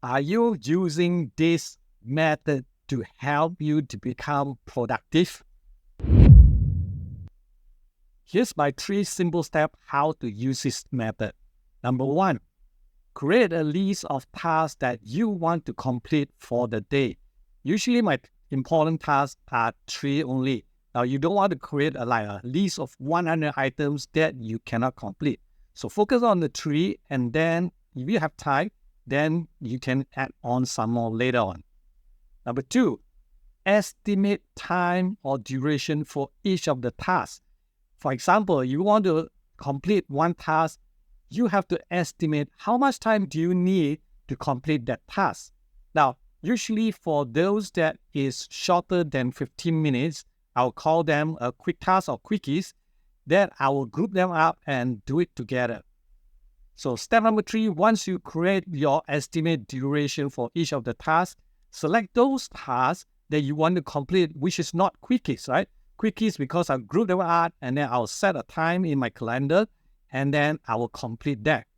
Are you using this method to help you to become productive? Here's my 3 simple steps how to use this method. Number 1, create a list of tasks that you want to complete for the day. Usually my important tasks are 3 only. Now you don't want to create a list of 100 items that you cannot complete. So focus on the 3, and then if you have time, then you can add on some more later on. Number 2, estimate time or duration for each of the tasks. For example, you want to complete one task, you have to estimate how much time do you need to complete that task. Now, usually for those that is shorter than 15 minutes, I'll call them a quick task or quickies, then I will group them up and do it together. So step number 3, once you create your estimate duration for each of the tasks, select those tasks that you want to complete, which is not quickies, right? Quickies because I'll group them out and then I'll set a time in my calendar and then I will complete that.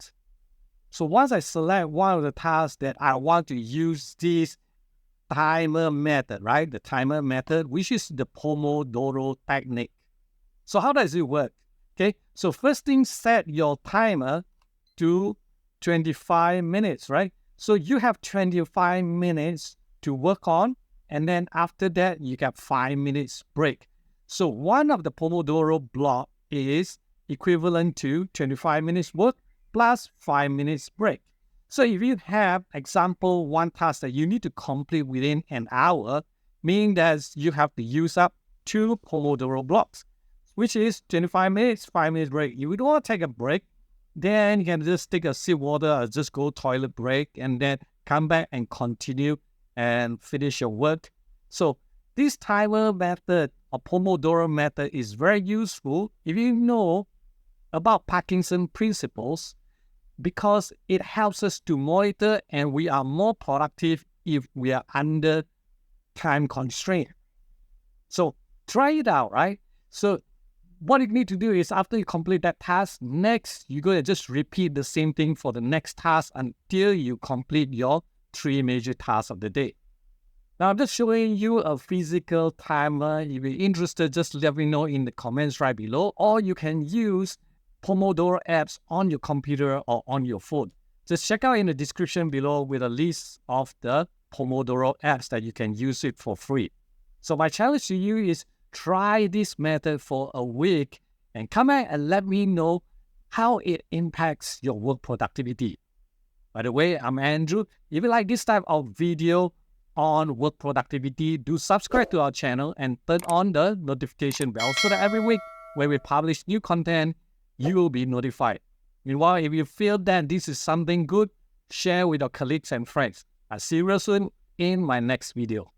So once I select one of the tasks that I want to use this timer method, right? The timer method, which is the Pomodoro technique. So how does it work? Okay, so first thing, set your timer to 25 minutes, right? So you have 25 minutes to work on, and then after that, you get 5 minutes break. So one of the Pomodoro block is equivalent to 25 minutes work plus 5 minutes break. So if you have, example, one task that you need to complete within an hour, meaning that you have to use up 2 Pomodoro blocks, which is 25 minutes, 5 minutes break. If you don't want to take a break, then you can just take a sip water or just go toilet break and then come back and continue and finish your work. So this timer method or Pomodoro method is very useful if you know about Parkinson principles, because it helps us to monitor and we are more productive if we are under time constraint. So try it out, right? So what you need to do is after you complete that task, next you're going to just repeat the same thing for the next task until you complete your 3 major tasks of the day. Now I'm just showing you a physical timer. If you're interested, just let me know in the comments right below, or you can use Pomodoro apps on your computer or on your phone. Just check out in the description below with a list of the Pomodoro apps that you can use it for free. So my challenge to you is try this method for a week and come back and let me know how it impacts your work productivity. By the way, I'm Andrew. If you like this type of video on work productivity, do subscribe to our channel and turn on the notification bell so that every week when we publish new content, you will be notified. Meanwhile, if you feel that this is something good, share with your colleagues and friends. I'll see you real soon in my next video.